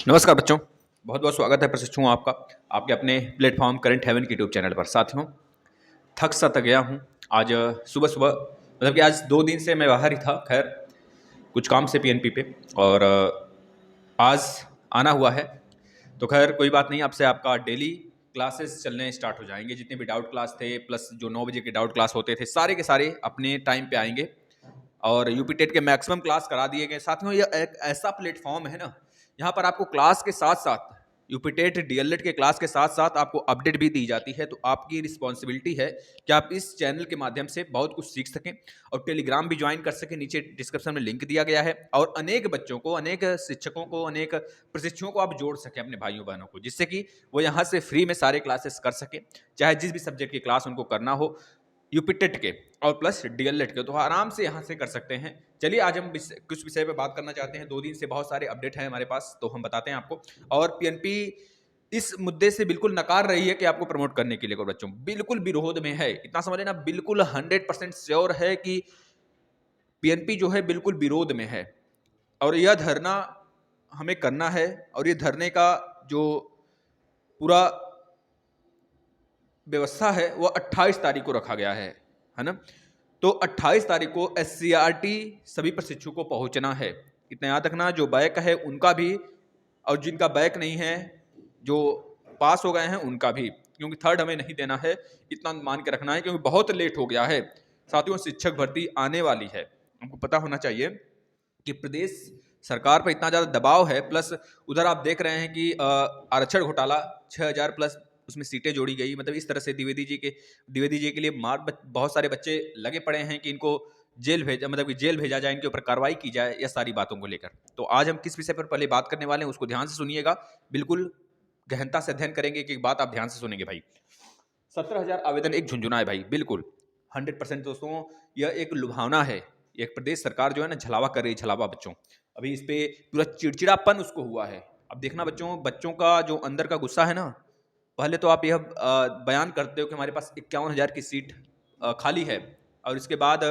नमस्कार बच्चों, बहुत बहुत स्वागत है प्रशिक्षुओं आपका आपके अपने प्लेटफॉर्म करंट हेवन के यूट्यूब चैनल पर। साथियों, थक सा तक गया हूँ। आज सुबह सुबह मतलब कि आज 2 दिन से मैं बाहर ही था, खैर कुछ काम से पीएनपी पे, और आज आना हुआ है। तो खैर कोई बात नहीं, आपसे आपका डेली क्लासेस चलने स्टार्ट हो जाएंगे। जितने भी डाउट क्लास थे प्लस जो 9 बजे के डाउट क्लास होते थे, सारे के सारे अपने टाइम पे आएंगे और यूपी टेट के मैक्सिमम क्लास करा दिए गए। साथियों, ये एक ऐसा प्लेटफॉर्म है ना, यहाँ पर आपको क्लास के साथ साथ यूपी टेट डीएलएड के क्लास के साथ साथ आपको अपडेट भी दी जाती है। तो आपकी रिस्पॉन्सिबिलिटी है कि आप इस चैनल के माध्यम से बहुत कुछ सीख सकें और टेलीग्राम भी ज्वाइन कर सकें। नीचे डिस्क्रिप्शन में लिंक दिया गया है और अनेक बच्चों को, अनेक शिक्षकों को, अनेक प्रशिक्षुओं को आप जोड़ सकें, अपने भाइयों बहनों को, जिससे कि वो यहाँ से फ्री में सारे क्लासेस कर सकें, चाहे जिस भी सब्जेक्ट की क्लास उनको करना हो, यूपी टेट के और प्लस डीएलएड के, तो आराम से यहाँ से कर सकते हैं। चलिए आज हम कुछ विषय पे बात करना चाहते हैं। 2 दिन से बहुत सारे अपडेट हैं हमारे पास, तो हम बताते हैं आपको। और पीएनपी इस मुद्दे से बिल्कुल नकार रही है कि आपको प्रमोट करने के लिए कोई बच्चों बिल्कुल विरोध में है। इतना समझ लेना, बिल्कुल 100% श्योर है कि पीएनपी जो है बिल्कुल विरोध में है और यह धरना हमें करना है। और ये धरने का जो पूरा व्यवस्था है वो 28 तारीख को रखा गया है ना। तो 28 तारीख को एससीईआरटी सभी प्रशिक्षु को पहुंचना है। इतना याद रखना, जो बैक है उनका भी और जिनका बैक नहीं है, जो पास हो गए हैं उनका भी, क्योंकि थर्ड हमें नहीं देना है। इतना मान के रखना है क्योंकि बहुत लेट हो गया है। साथियों, शिक्षक भर्ती आने वाली है। हमको पता होना चाहिए कि प्रदेश सरकार पर इतना ज़्यादा दबाव है, प्लस उधर आप देख रहे हैं कि आरक्षण घोटाला 6000 प्लस उसमें सीटें जोड़ी गई। मतलब इस तरह से द्विवेदी जी के लिए बहुत सारे बच्चे लगे पड़े हैं कि इनको जेल भेजा जाए, इनके ऊपर कार्रवाई की जाए, या सारी बातों को लेकर। तो आज हम किस विषय पर पहले बात करने वाले हैं उसको ध्यान से सुनिएगा, बिल्कुल गहनता से अध्ययन करेंगे। कि बात आप ध्यान से सुनेंगे भाई। 17,000 आवेदन एक झुंझुना है भाई, बिल्कुल 100% दोस्तों। यह एक लुभावना है। एक प्रदेश सरकार जो है ना, छलावा कर रही है, छलावा बच्चों। अभी इस पे पूरा चिड़चिड़ापन उसको हुआ है। अब देखना बच्चों का जो अंदर का गुस्सा है ना, पहले तो आप यह बयान करते हो कि हमारे पास 51,000 की सीट खाली है, और इसके बाद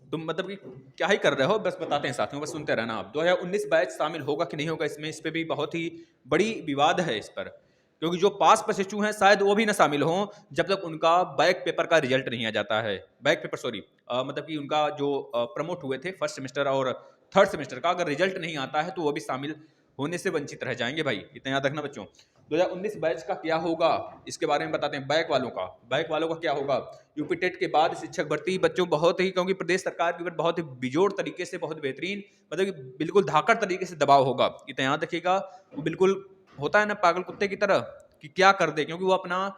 तुम मतलब कि क्या ही कर रहे हो, बस बताते हैं साथियों, बस सुनते रहना आप। 2019 बैच शामिल होगा कि नहीं होगा इसमें, इस पर भी बहुत ही बड़ी विवाद है इस पर, क्योंकि जो पास प्रशिक्षु हैं शायद वो भी ना शामिल हों जब तक उनका बैक पेपर का रिजल्ट नहीं आ जाता है। मतलब कि उनका जो प्रमोट हुए थे फर्स्ट सेमेस्टर और थर्ड सेमेस्टर का, अगर रिजल्ट नहीं आता है तो वो भी शामिल होने से वंचित रह जाएंगे भाई। इतना याद रखना बच्चों। 2019 बैच का क्या होगा इसके बारे में बताते हैं। बैक वालों का क्या होगा। यूपी टेट के बाद शिक्षक भर्ती बच्चों बहुत ही, क्योंकि प्रदेश सरकार के ऊपर बहुत ही बिजोड़ तरीके से, बहुत बेहतरीन, मतलब कि बिल्कुल धाकड़ तरीके से दबाव होगा। इतना याद रखिएगा। वो बिल्कुल होता है ना पागल कुत्ते की तरह कि क्या कर दे, क्योंकि वो अपना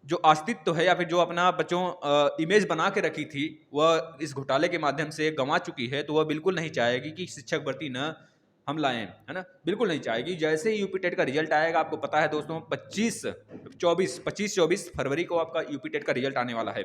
जो अस्तित्व है या फिर जो अपना बच्चों इमेज बना के रखी थी वह इस घोटाले के माध्यम से गंवा चुकी है। तो वह बिल्कुल नहीं चाहेगी कि शिक्षक भर्ती न हम लाएं, है ना, बिल्कुल नहीं चाहेगी। जैसे ही यूपी टेट का रिजल्ट आएगा, आपको पता है दोस्तों 25-24 फरवरी को आपका यूपी टेट का रिजल्ट आने वाला है,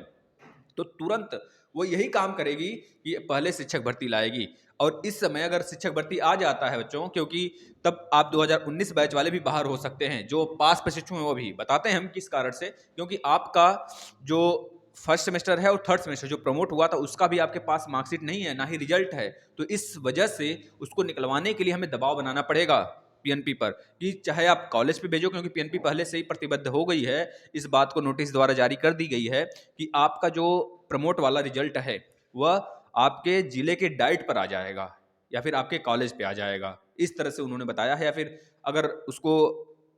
तो तुरंत वो यही काम करेगी कि पहले शिक्षक भर्ती लाएगी। और इस समय अगर शिक्षक भर्ती आ जाता है बच्चों, क्योंकि तब आप 2019 बैच वाले भी बाहर हो सकते हैं, जो पास प्रशिक्षु हैं वो भी। बताते हैं हम किस कारण से, क्योंकि आपका जो फर्स्ट सेमेस्टर है और थर्ड सेमेस्टर जो प्रमोट हुआ था उसका भी आपके पास मार्कशीट नहीं है, ना ही रिजल्ट है। तो इस वजह से उसको निकलवाने के लिए हमें दबाव बनाना पड़ेगा पीएनपी पर, कि चाहे आप कॉलेज पे भेजो, क्योंकि पीएनपी पहले से ही प्रतिबद्ध हो गई है, इस बात को नोटिस द्वारा जारी कर दी गई है कि आपका जो प्रमोट वाला रिजल्ट है वह आपके जिले के डाइट पर आ जाएगा या फिर आपके कॉलेज पे आ जाएगा। इस तरह से उन्होंने बताया है। या फिर अगर उसको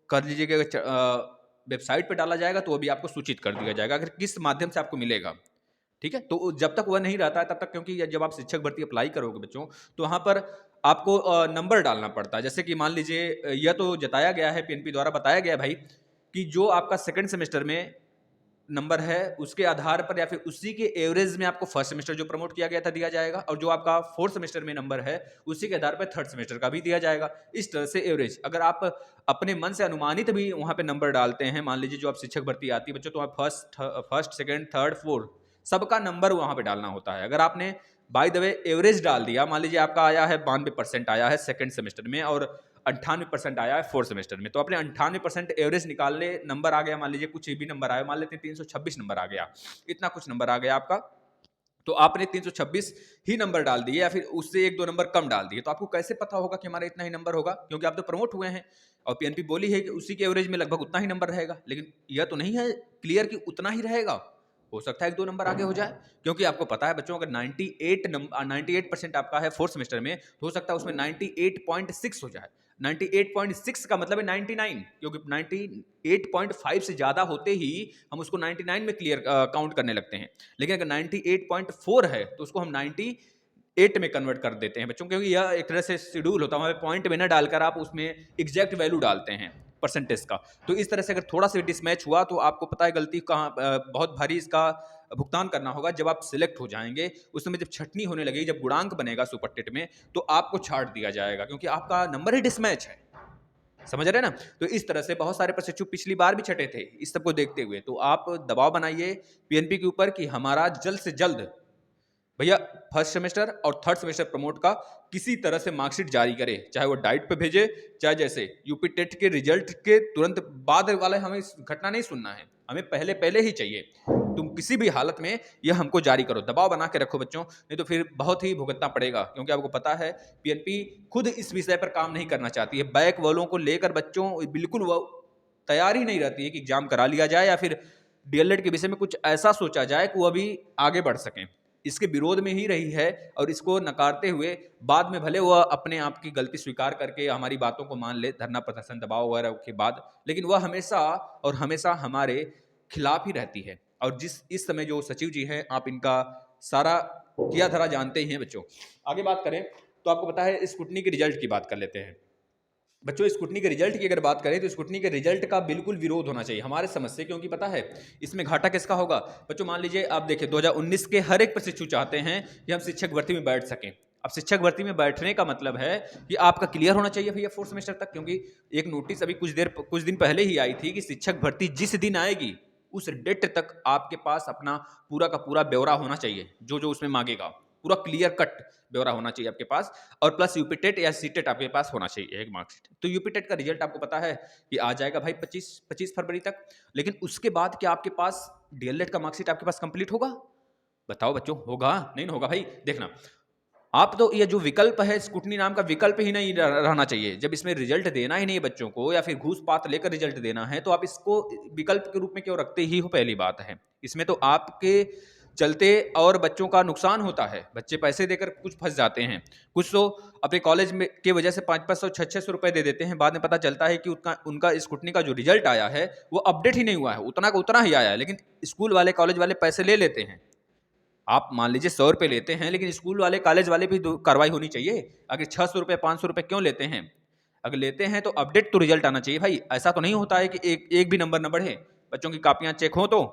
कर लीजिएगा वेबसाइट पे डाला जाएगा तो वो भी आपको सूचित कर दिया जाएगा अगर किस माध्यम से आपको मिलेगा। ठीक है, तो जब तक वह नहीं रहता है तब तक, क्योंकि जब आप शिक्षक भर्ती अप्लाई करोगे बच्चों, तो वहाँ पर आपको नंबर डालना पड़ता है। जैसे कि मान लीजिए, यह तो जताया गया है, पीएनपी द्वारा बताया गया भाई, कि जो आपका सेकंड सेमेस्टर में नंबर है उसके आधार पर या फिर उसी के एवरेज में आपको फर्स्ट सेमेस्टर जो प्रमोट किया गया था दिया जाएगा, और जो आपका फोर्थ सेमेस्टर में नंबर है उसी के आधार पर थर्ड सेमेस्टर का भी दिया जाएगा। इस तरह से एवरेज, अगर आप अपने मन से अनुमानित भी वहां पे नंबर डालते हैं, मान लीजिए जो आप शिक्षक भर्ती आती है बच्चों, तो आप फर्स्ट सेकंड थर्ड फोर्थ सबका नंबर वहां पे डालना होता है। अगर आपने बाय द वे एवरेज डाल दिया, मान लीजिए आपका आया है 92% आया है सेकंड सेमेस्टर में और 98% आया है फोर्थ सेमेस्टर में, तो अपने 98% एवरेज निकाल ले, नंबर आ गया मान लीजिए कुछ भी नंबर आया, मान लेते हैं 326 नंबर आ गया, इतना कुछ नंबर आ गया आपका तो आपने 326 ही नंबर डाल दिए या फिर उससे 1-2 नंबर कम डाल दिए, तो आपको कैसे पता होगा कि हमारा इतना ही नंबर होगा? क्योंकि आप तो प्रमोट हुए हैं और पीएनपी बोली है कि उसी के एवरेज में लगभग उतना ही नंबर रहेगा, लेकिन यह तो नहीं है क्लियर कि उतना ही रहेगा। हो सकता है 1-2 नंबर आगे हो जाए, क्योंकि आपको पता है बच्चों, अगर 98% आपका है 4th सेमेस्टर में, तो हो सकता है उसमें 98.6 हो जाए। 98.6 का मतलब है 99, क्योंकि 98.5 से ज़्यादा होते ही हम उसको 99 में क्लियर काउंट करने लगते हैं। लेकिन अगर 98.4 है तो उसको हम 98 में कन्वर्ट कर देते हैं बच्चों, क्योंकि यह एक तरह से शेड्यूल होता है, वहाँ पे पॉइंट में ना डालकर आप उसमें एग्जैक्ट वैल्यू डालते हैं परसेंटेज का। तो इस तरह से अगर थोड़ा सा डिसमैच हुआ तो आपको पता है गलती कहाँ, बहुत भारी इसका भुगतान करना होगा जब आप सिलेक्ट हो जाएंगे। उस समय जब छटनी होने लगेगी, जब गुणांक बनेगा सुपर टेट में, तो आपको छाट दिया जाएगा, क्योंकि आपका नंबर ही डिसमैच है। समझ रहे हैं ना? तो इस तरह से बहुत सारे प्रशिक्षु पिछली बार भी छटे थे इस सबको देखते हुए। तो आप दबाव बनाइए पीएनपी के ऊपर कि हमारा जल्द से जल्द भैया फर्स्ट सेमेस्टर और थर्ड सेमेस्टर प्रमोट का किसी तरह से मार्कशीट जारी करे, चाहे वो डाइट पे भेजे, चाहे जैसे यूपी टेट के रिजल्ट के तुरंत बाद वाले हमें घटना नहीं सुनना है, हमें पहले पहले ही चाहिए। तुम किसी भी हालत में यह हमको जारी करो, दबाव बना के रखो बच्चों, नहीं तो फिर बहुत ही भुगतना पड़ेगा। क्योंकि आपको पता है पीएनपी खुद इस विषय पर काम नहीं करना चाहती है। बैक वालों को लेकर बच्चों बिल्कुल वो तैयार ही नहीं रहती है कि एग्जाम करा लिया जाए या फिर डीएलएड के विषय में कुछ ऐसा सोचा जाए कि वो अभी आगे बढ़ सकें। इसके विरोध में ही रही है और इसको नकारते हुए बाद में भले वह अपने आप की गलती स्वीकार करके हमारी बातों को मान ले, धरना प्रदर्शन दबाव वगैरह के बाद, लेकिन वह हमेशा और हमेशा हमारे खिलाफ ही रहती है। और इस समय जो सचिव जी हैं, आप इनका सारा किया धरा जानते ही हैं बच्चों। आगे बात करें तो आपको पता है स्क्रूटनी के रिजल्ट की बात कर लेते हैं बच्चों। स्क्रूटनी के रिजल्ट की अगर बात करें तो स्क्रूटनी के रिजल्ट का बिल्कुल विरोध होना चाहिए हमारे समझ से, क्योंकि पता है इसमें घाटा किसका होगा बच्चों। मान लीजिए आप देखिए 2019 के हर एक प्रशिक्षु चाहते हैं कि हम शिक्षक भर्ती में बैठ सकें। अब शिक्षक भर्ती में बैठने का मतलब है कि आपका क्लियर होना चाहिए भैया 4th सेमेस्टर तक, क्योंकि एक नोटिस अभी कुछ दिन पहले ही आई थी कि शिक्षक भर्ती जिस दिन आएगी उस डेट तक आपके पास अपना पूरा का पूरा ब्यौरा होना चाहिए, जो जो उसमें मांगेगा पूरा क्लियर कट ब्यौरा होना चाहिए आपके पास, और प्लस यूपी टेट या सी टेट आपके पास होना चाहिए एक मार्कशीट। तो यूपी टेट का रिजल्ट आपको पता है कि आ जाएगा भाई 25 फरवरी तक, लेकिन उसके बाद क्या आपके पास डीएलएड का मार्कशीट आपके पास कंप्लीट होगा? बताओ बच्चों, होगा? नहीं ना होगा भाई। देखना आप, तो ये जो विकल्प है स्क्रूटनी नाम का विकल्प ही नहीं रहना चाहिए। जब इसमें रिजल्ट देना ही नहीं है बच्चों को या फिर घूस पात लेकर रिजल्ट देना है, तो आप इसको विकल्प के रूप में क्यों रखते ही हो? पहली बात है इसमें तो आपके चलते और बच्चों का नुकसान होता है। बच्चे पैसे देकर कुछ फंस जाते हैं, कुछ तो अपने कॉलेज में के वजह से 500-500 600-600 रुपए दे देते हैं। बाद में पता चलता है कि उनका स्क्रूटनी का जो रिजल्ट आया है वो अपडेट ही नहीं हुआ है, उतना का उतना ही आया है, लेकिन स्कूल वाले कॉलेज वाले पैसे ले लेते हैं। आप मान लीजिए 100 रुपये लेते हैं, लेकिन स्कूल वाले कॉलेज वाले भी कार्रवाई होनी चाहिए। अगर 600 रुपये 500 रुपये क्यों लेते हैं? अगर लेते हैं तो अपडेट तो रिजल्ट आना चाहिए भाई। ऐसा तो नहीं होता है कि एक भी नंबर न बढ़े। बच्चों की कापियां चेक हो तो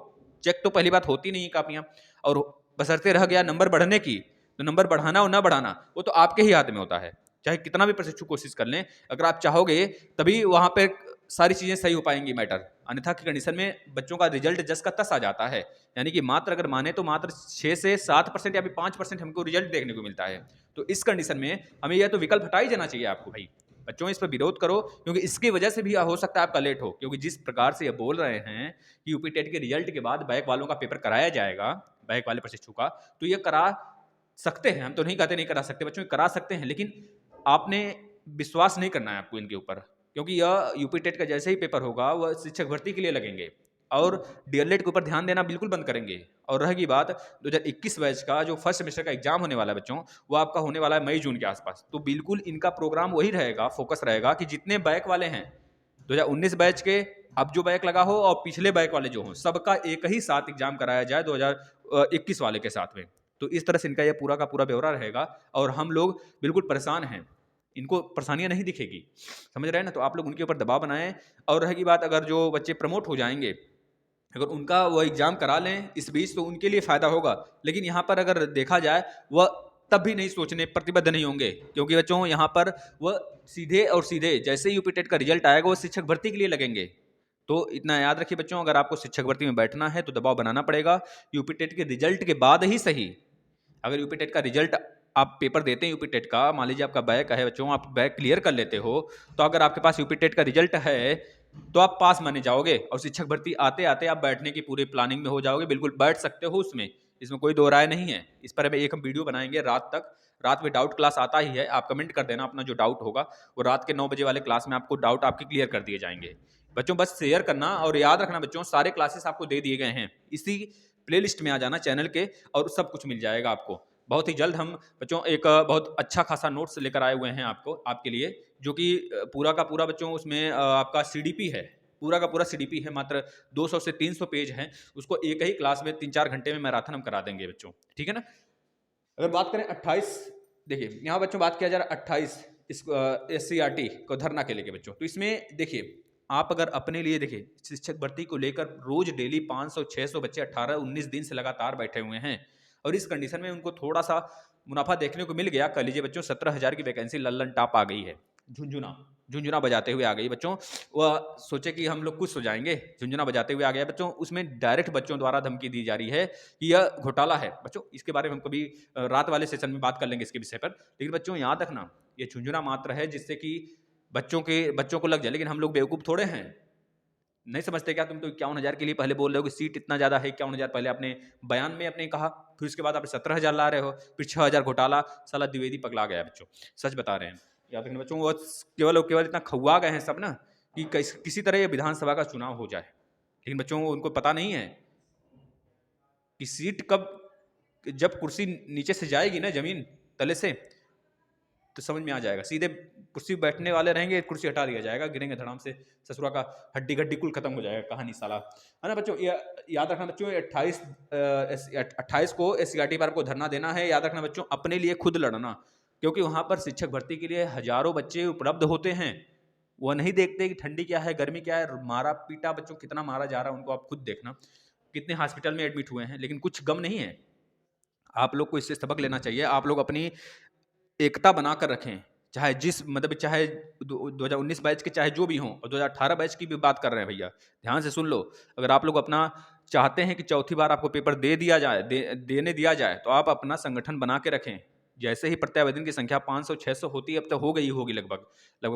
चेक तो पहली बात होती नहीं कापियां, और बशर्ते रह गया नंबर बढ़ने की, तो नंबर बढ़ाना और ना बढ़ाना वो तो आपके ही हाथ में होता है। चाहे कितना भी प्रशिक्षु कोशिश कर लें, अगर आप चाहोगे तभी वहां पर सारी चीजें सही हो पाएंगी मैटर, अन्यथा की कंडीशन में बच्चों का रिजल्ट जस का तस आ जाता है। यानी कि मात्र अगर माने तो मात्र 6 से 7% या फिर 5% हमको रिजल्ट देखने को मिलता है। तो इस कंडीशन में हमें यह तो विकल्प हटा ही देना चाहिए आपको भाई। बच्चों इस पर विरोध करो, क्योंकि इसकी वजह से भी हो सकता है आपका लेट हो। क्योंकि जिस प्रकार से ये बोल रहे हैं कि यूपी टेट के रिजल्ट के बाद बैक वालों का पेपर कराया जाएगा, बैक वाले प्रशिक्षु का, तो ये करा सकते हैं। हम तो नहीं कहते नहीं करा सकते बच्चों, करा सकते हैं, लेकिन आपने विश्वास नहीं करना है आपको इनके ऊपर। क्योंकि यह यूपी टेट का जैसे ही पेपर होगा वह शिक्षक भर्ती के लिए लगेंगे और डीएलएड के ऊपर ध्यान देना बिल्कुल बंद करेंगे। और रहेगी बात 2021 बैच का जो फर्स्ट सेमेस्टर का एग्जाम होने वाला है बच्चों, वो आपका होने वाला है मई जून के आसपास। तो बिल्कुल इनका प्रोग्राम वही रहेगा, फोकस रहेगा कि जितने बैक वाले हैं 2019 बैच के, अब जो बैक लगा हो और पिछले बैक वाले जो हो, सबका एक ही साथ एग्जाम कराया जाए 2021 वाले के साथ में। तो इस तरह से इनका यह पूरा का पूरा ब्यौरा रहेगा और हम लोग बिल्कुल परेशान हैं, इनको परेशानियां नहीं दिखेगी। समझ रहे हैं ना? तो आप लोग उनके ऊपर दबाव बनाएं। और रहेगी बात अगर जो बच्चे प्रमोट हो जाएंगे, अगर उनका वो एग्जाम करा लें इस बीच, तो उनके लिए फायदा होगा। लेकिन यहाँ पर अगर देखा जाए वह तब भी नहीं सोचने प्रतिबद्ध नहीं होंगे, क्योंकि बच्चों यहाँ पर वह सीधे और सीधे जैसे ही यूपी टेट का रिजल्ट आएगा वो शिक्षक भर्ती के लिए लगेंगे। तो इतना याद रखिए बच्चों, अगर आपको शिक्षक भर्ती में बैठना है तो दबाव बनाना पड़ेगा यूपी टेट के रिजल्ट के बाद ही सही। अगर यूपी टेट का रिजल्ट आप पेपर देते हैं यूपी टेट का, मान लीजिए आपका बैक है बच्चों, आप बैक क्लियर कर लेते हो, तो अगर आपके पास यूपी टेट का रिजल्ट है तो आप पास माने जाओगे और शिक्षक भर्ती आते आते आप बैठने की पूरी प्लानिंग में हो जाओगे, बिल्कुल बैठ सकते हो उसमें। इसमें कोई दो राय नहीं है। इस पर हम वीडियो बनाएंगे रात तक, रात में डाउट क्लास आता ही है, आप कमेंट कर देना अपना जो डाउट होगा, वो रात के 9 बजे वाले क्लास में आपको डाउट आपके क्लियर कर दिए जाएंगे। बच्चों बस शेयर करना और याद रखना बच्चों, सारे क्लासेस आपको दे दिए गए हैं, इसी प्लेलिस्ट में आ जाना चैनल के और सब कुछ मिल जाएगा आपको। बहुत ही जल्द हम बच्चों एक बहुत अच्छा खासा नोट्स लेकर आए हुए हैं आपके लिए, जो कि पूरा का पूरा बच्चों उसमें आपका सीडीपी है, पूरा का पूरा सीडीपी है, मात्र 200 से 300 पेज हैं, उसको एक ही क्लास में 3-4 घंटे में मैराथन हम करा देंगे बच्चों, ठीक है ना। अगर बात करें 28, देखिए यहाँ बच्चों बात किया जा रहा है 28 इस SCRT को धरना के लेके बच्चों, तो इसमें देखिए आप अगर अपने लिए देखिए शिक्षक भर्ती को लेकर रोज डेली 500-600 बच्चे 18-19 दिन से लगातार बैठे हुए हैं, और इस कंडीशन में उनको थोड़ा सा मुनाफा देखने को मिल गया। कह लीजिए बच्चों 17,000 की वैकेंसी लल्लन टाप आ गई है, झुंझुना बजाते हुए आ गई बच्चों, वह सोचे कि हम लोग खुश हो जाएंगे, झुंझुना बजाते हुए आ गया बच्चों। उसमें डायरेक्ट बच्चों द्वारा धमकी दी जा रही है कि यह घोटाला है बच्चों। इसके बारे में हम कभी रात वाले सेशन में बात कर लेंगे इसके विषय पर, लेकिन बच्चों याद रखना ये झुंझुना मात्र है जिससे कि बच्चों को लग जाए, लेकिन हम लोग बेवकूफ़ थोड़े हैं, नहीं समझते क्या? तुम तो 51,000 के लिए पहले बोल रहे हो कि सीट इतना ज़्यादा है, 51,000 पहले आपने बयान में अपने कहा, फिर उसके बाद आप 17,000 ला रहे हो, फिर 6,000 घोटाला। साला द्विवेदी पगला गया बच्चों, सच बता रहे हैं। याद रखना बच्चों, वो केवल इतना खौआ गए हैं सब ना कि किसी तरह ये विधानसभा का चुनाव हो जाए, लेकिन बच्चों उनको पता नहीं है कि सीट कब, जब कुर्सी नीचे से जाएगी ना जमीन तले से, तो समझ में आ जाएगा। सीधे कुर्सी बैठने वाले रहेंगे, कुर्सी हटा दिया जाएगा, गिरेंगे धड़ाम से, ससुरा का हड्डी गड्डी कुल खत्म हो जाएगा कहानी साला, है ना बच्चों। याद रखना बच्चों 28 को SCRT पर आपको धरना देना है। याद रखना बच्चों अपने लिए खुद लड़ना, क्योंकि वहाँ पर शिक्षक भर्ती के लिए हजारों बच्चे उपलब्ध होते हैं, वह नहीं देखते कि ठंडी क्या है, गर्मी क्या है, मारा पीटा बच्चों कितना मारा जा रहा है उनको, आप खुद देखना कितने हॉस्पिटल में एडमिट हुए हैं, लेकिन कुछ गम नहीं है। आप लोग को इससे सबक लेना चाहिए। आप लोग अपनी एकता बनाकर रखें, चाहे जिस मतलब चाहे 2019 बैच के चाहे जो भी हों, और 2018 बैच की भी बात कर रहे हैं भैया, ध्यान से सुन लो। अगर आप लोग अपना चाहते हैं कि चौथी बार आपको पेपर देने दिया जाए, तो आप अपना संगठन बना के रखें। जैसे ही प्रत्यावेदन की संख्या 500-600 होती है, अब तो हो गई होगी लगभग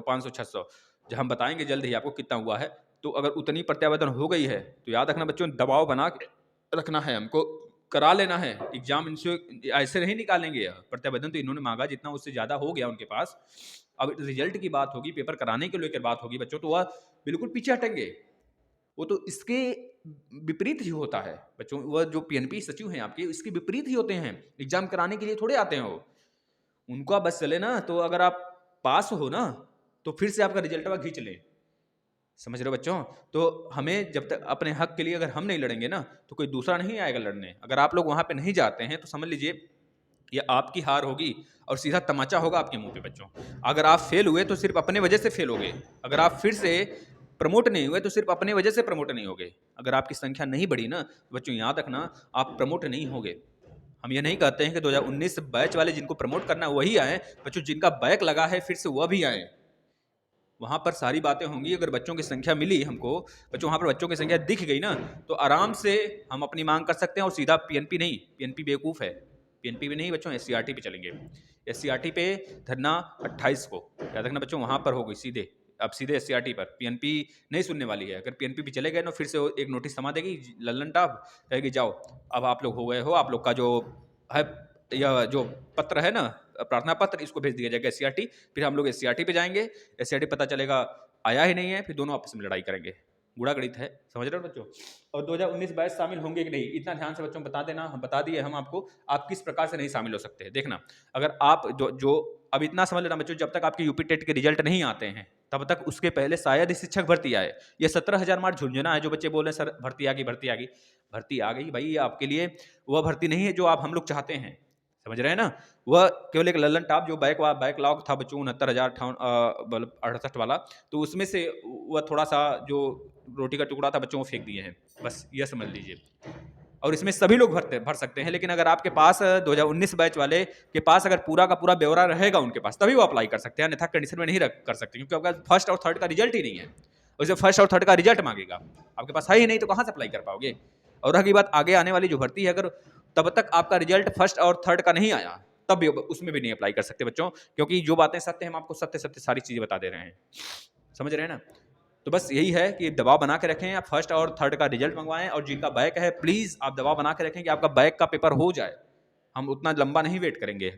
500-600, जब हम बताएंगे जल्द ही आपको कितना हुआ है। तो अगर उतनी प्रत्यावेदन हो गई है तो याद रखना बच्चों, दबाव बना के रखना है, हमको करा लेना है एग्जाम। इनसे ऐसे नहीं निकालेंगे, प्रत्यावेदन तो इन्होंने मांगा जितना, उससे ज़्यादा हो गया उनके पास। अब रिजल्ट की बात होगी, पेपर कराने के लेकर बात होगी बच्चों, तो वह बिल्कुल पीछे हटेंगे। वो तो इसके विपरीत ही होता है बच्चों, वह जो PNP सचिव हैं आपके, इसके विपरीत ही होते हैं। एग्जाम कराने के लिए थोड़े आते हैं वो, उनका बस चले ना, तो अगर आप पास हो ना तो फिर से आपका रिजल्ट वह खींच लें, समझ रहे हो बच्चों। तो हमें जब तक अपने हक के लिए अगर हम नहीं लड़ेंगे ना, तो कोई दूसरा नहीं आएगा लड़ने। अगर आप लोग वहाँ पे नहीं जाते हैं तो समझ लीजिए ये आपकी हार होगी और सीधा तमाचा होगा आपके मुंह पे बच्चों। अगर आप फेल हुए तो सिर्फ अपने वजह से फेल हो गए, अगर आप फिर से प्रमोट नहीं हुए तो सिर्फ अपने वजह से प्रमोट नहीं हो गए। अगर आपकी संख्या नहीं बढ़ी ना तो बच्चों याद रखना आप प्रमोट नहीं होगे। हम ये नहीं कहते हैं कि 2019 बैच वाले जिनको प्रमोट करना है वही आए बच्चों, जिनका बैक लगा है फिर से वह भी आए। वहाँ पर सारी बातें होंगी। अगर बच्चों की संख्या मिली हमको बच्चों, वहाँ पर बच्चों की संख्या दिख गई ना, तो आराम से हम अपनी मांग कर सकते हैं। और सीधा PNP नहीं, PNP बेवकूफ़ है, PNP भी नहीं बच्चों, SCRT पे चलेंगे। SCRT पे धरना 28 को, याद रखना बच्चों, वहाँ पर होगी सीधे। अब सीधे SCRT पर, PNP नहीं सुनने वाली है। अगर PNP भी चले गए ना, फिर से एक नोटिस थमा देगी लल्लन टाप, कहेगी जाओ अब आप लोग हो गए हो, आप लोग का जो है यह जो पत्र है ना, प्रार्थना पत्र, इसको भेज दिया जाएगा SCRT। फिर हम लोग SCRT पे जाएंगे, SCRT पता चलेगा आया ही नहीं है, फिर दोनों आपस में लड़ाई करेंगे। गुड़ा गणित है, समझ रहे हो बच्चों। और 2019 बैच शामिल होंगे कि नहीं, इतना ध्यान से बच्चों बता देना। हम बता दिए हम आपको, आप किस प्रकार से नहीं शामिल हो सकते हैं। देखना, अगर आप जो अब इतना समझ लेना बच्चों, जब तक आपके यूपी टेट के रिजल्ट नहीं आते हैं तब तक उसके पहले शायद ही शिक्षक भर्ती आए। ये 17,000 मार झुंझुना है जो बच्चे बोल रहे हैं सर भर्ती आ गई, भर्ती आ गई। भर्ती आ गई भाई, आपके लिए वह भर्ती नहीं है जो आप हम लोग चाहते हैं, समझ रहे हैं ना। वह केवल एक लल्लन टाप जो बैकलॉग था बच्चों 69,000 68 वाला, तो उसमें से वह थोड़ा सा जो रोटी का टुकड़ा था बच्चों को फेंक दिए हैं, बस यह समझ लीजिए। और इसमें सभी लोग भर सकते हैं, लेकिन अगर आपके पास 2019 बैच वाले के पास अगर पूरा का पूरा ब्यौरा रहेगा उनके पास, तभी वो अप्लाई कर सकते हैं, अन्यथा कंडीशन में नहीं कर सकते, क्योंकि आपका फर्स्ट और थर्ड का रिजल्ट ही नहीं है। उसे फर्स्ट और थर्ड का रिजल्ट मांगेगा, आपके पास है ही नहीं तो कहाँ से अप्लाई कर पाओगे। और रही बात आगे आने वाली जो भर्ती है, अगर तब तक आपका रिजल्ट फर्स्ट और थर्ड का नहीं आया तब भी उसमें भी नहीं अप्लाई कर सकते बच्चों, क्योंकि जो बातें सत्य हम आपको सत्य सारी चीजें बता दे रहे हैं, समझ रहे हैं ना। तो बस यही है कि दबाव बना के रखें, आप फर्स्ट और थर्ड का रिजल्ट मंगवाएं, और जिनका बैक है प्लीज़ आप दबाव बना के रखें कि आपका बैक का पेपर हो जाए। हम उतना लंबा नहीं वेट करेंगे।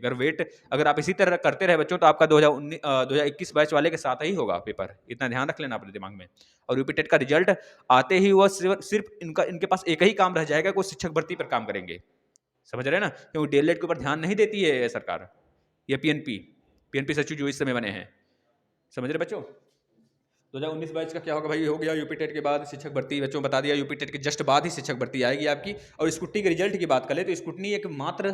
अगर आप इसी तरह करते रहे बच्चों, तो आपका 2021 बैच वाले के साथ ही होगा पेपर। इतना ध्यान रख लेना अपने दिमाग में। और यूपी टेट का रिजल्ट आते ही वो सिर्फ इनके पास एक ही काम रह जाएगा कि वो शिक्षक भर्ती पर काम करेंगे। समझ रहे हैं ना? क्योंकि डीएलएड के ऊपर ध्यान नहीं देती है सरकार, ये पीएनपी सचिव जो इस समय बने हैं। समझ रहे बच्चों? 2019 बैच का क्या होगा भाई? हो गया यूपी टेट के बाद शिक्षक भर्ती। बच्चों बता दिया, यूपी टेट के जस्ट बाद ही शिक्षक भर्ती आएगी आपकी। और स्कूटी के रिजल्ट की बात करें तो स्कूटी एक मात्र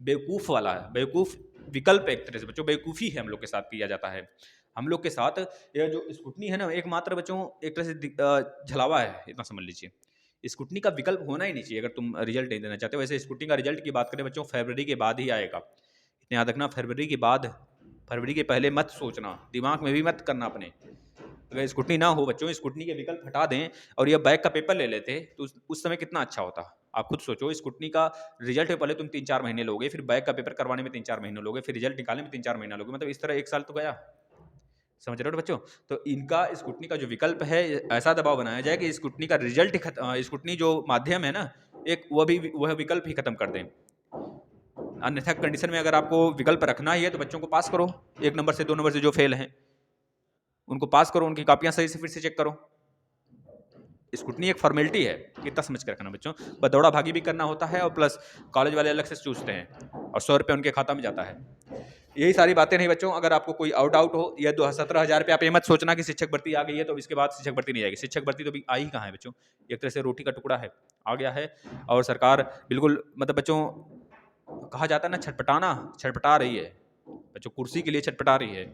बेवकूफ़ वाला है, बेवकूफ़ विकल्प एक तरह से बच्चों, बेवकूफ़ी है हम लोग के साथ किया जाता है। हम लोग के साथ यह जो स्कूटनी है ना, एक मात्र बच्चों एक तरह से झलावा है, इतना समझ लीजिए। स्कूटनी का विकल्प होना ही नहीं चाहिए अगर तुम रिजल्ट नहीं देना चाहते हो। वैसे स्कूटनी का रिजल्ट की बात करें बच्चों, फरवरी के बाद ही आएगा। इतना याद रखना, फरवरी के बाद, फरवरी के पहले मत सोचना, दिमाग में भी मत करना अपने। अगर स्कूटनी ना हो बच्चों, स्कूटनी के विकल्प हटा दें और यह बैक का पेपर ले लेते, तो उस समय कितना अच्छा होता। आप खुद सोचो, स्कूटनी का रिजल्ट है, पहले तुम 3-4 महीने लोगे, फिर बैक का पेपर करवाने में 3-4 महीने लोगे, फिर रिजल्ट निकालने में 3-4 महीना लोगे, मतलब इस तरह 1 साल तो गया। समझ रहे हो बच्चों? तो इनका स्कूटनी का जो विकल्प है, ऐसा दबाव बनाया जाए कि स्कूटनी का रिजल्ट स्कूटनी जो माध्यम है ना, एक वह विकल्प ही खत्म कर दें। अन्यथा कंडीशन में अगर आपको विकल्प रखना ही है तो बच्चों को पास करो, 1 नंबर से 2 नंबर से जो फेल हैं उनको पास करो, उनकी कापियां सही से फिर से चेक करो। स्कूटनी एक फॉर्मेलिटी है, इतना समझ कर रखना बच्चों। बस दौड़ा भागी भी करना होता है, और प्लस कॉलेज वाले अलग से चूसते हैं और 100 रुपये उनके खाता में जाता है। यही सारी बातें नहीं बच्चों। अगर आपको कोई डाउट हो, या 17,000 रुपये, आप ये मत सोचना कि शिक्षक भर्ती आ गई है तो इसके बाद शिक्षक भर्ती नहीं आएगी। शिक्षक भर्ती तो अभी आई ही कहाँ है बच्चों? एक तरह से रोटी का टुकड़ा है, आ गया है। और सरकार बिल्कुल, मतलब बच्चों कहा जाता है ना, छटपटा रही है बच्चों, कुर्सी के लिए छटपटा रही है।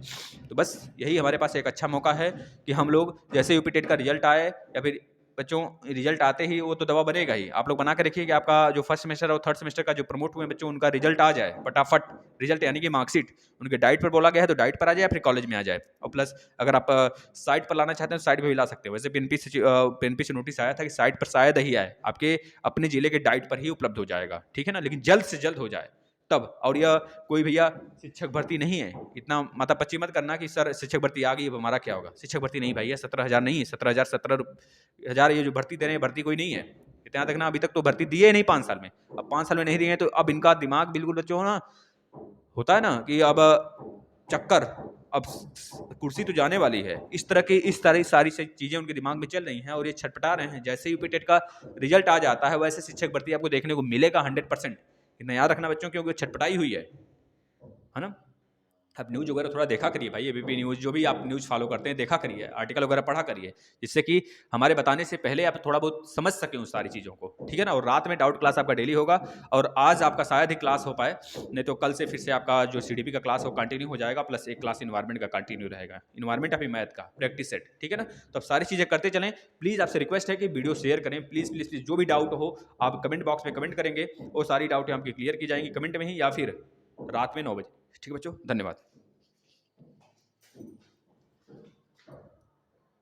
तो बस यही हमारे पास एक अच्छा मौका है कि हम लोग जैसे यूपी टेट का रिजल्ट आए, या फिर बच्चों रिजल्ट आते ही वो तो दवा बनेगा ही। आप लोग बना के रखिए कि आपका जो फर्स्ट सेमेस्टर और थर्ड सेमेस्टर का जो प्रमोट हुए बच्चों, उनका रिजल्ट आ जाए फटाफट। रिजल्ट यानी कि मार्कशीट उनके डाइट पर बोला गया है तो डाइट पर आ जाए, फिर कॉलेज में आ जाए। और प्लस अगर आप साइट पर लाना चाहते हैं तो साइट पर भी ला सकते हो। वैसे पीएनपी से नोटिस आया था कि साइट पर शायद ही आए, आपके अपने जिले के डाइट पर ही उपलब्ध हो जाएगा, ठीक है ना? लेकिन जल्द से जल्द हो जाए तब। और यह कोई भैया शिक्षक भर्ती नहीं है, इतना मातापच्ची मत करना कि सर शिक्षक भर्ती आ गई अब हमारा क्या होगा। शिक्षक भर्ती नहीं भाई, है 17,000 नहीं है, 17,000 ये जो भर्ती दे रहे हैं, भर्ती कोई नहीं है। इतना देखना, अभी तक तो भर्ती दिए ही नहीं 5 साल में। अब 5 साल में नहीं दिए तो अब इनका दिमाग बिल्कुल बच्चों ना, होता है ना कि अब चक्कर, अब कुर्सी तो जाने वाली है। इस तरह सारी चीजें उनके दिमाग में चल रही हैं और ये छटपटा रहे हैं। जैसे यूपी टेट का रिजल्ट आ जाता है वैसे शिक्षक भर्ती आपको देखने को मिलेगा 100%। इतना याद रखना बच्चों, क्योंकि छटपटाई हुई है ना? आप न्यूज़ वगैरह थोड़ा देखा करिए भाई, एबीपी न्यूज़, जो भी आप न्यूज़ फॉलो करते हैं देखा करिए, आर्टिकल वगैरह पढ़ा करिए, जिससे कि हमारे बताने से पहले आप थोड़ा बहुत समझ सकें उस सारी चीज़ों को, ठीक है ना? और रात में डाउट क्लास आपका डेली होगा, और आज आपका शायद ही क्लास हो पाए, नहीं तो कल से फिर से आपका जो सीडीपी का क्लास हो कंटिन्यू हो जाएगा, प्लस एक क्लास इन्वायरमेंट का कंटिन्यू रहेगा, इन्वायरमेंट अभी मैथ का प्रैक्टिस सेट, ठीक है ना? तो आप सारी चीज़ें करते चलें। प्लीज़ आपसे रिक्वेस्ट है कि वीडियो शेयर करें, प्लीज़ प्लीज़ प्लीज़। जो भी डाउट हो आप कमेंट बॉक्स में कमेंट करेंगे, वो सारी डाउटें आपकी क्लियर की जाएंगी कमेंट में ही, या फिर रात में 9 बजे। ठीक है बच्चों, धन्यवाद।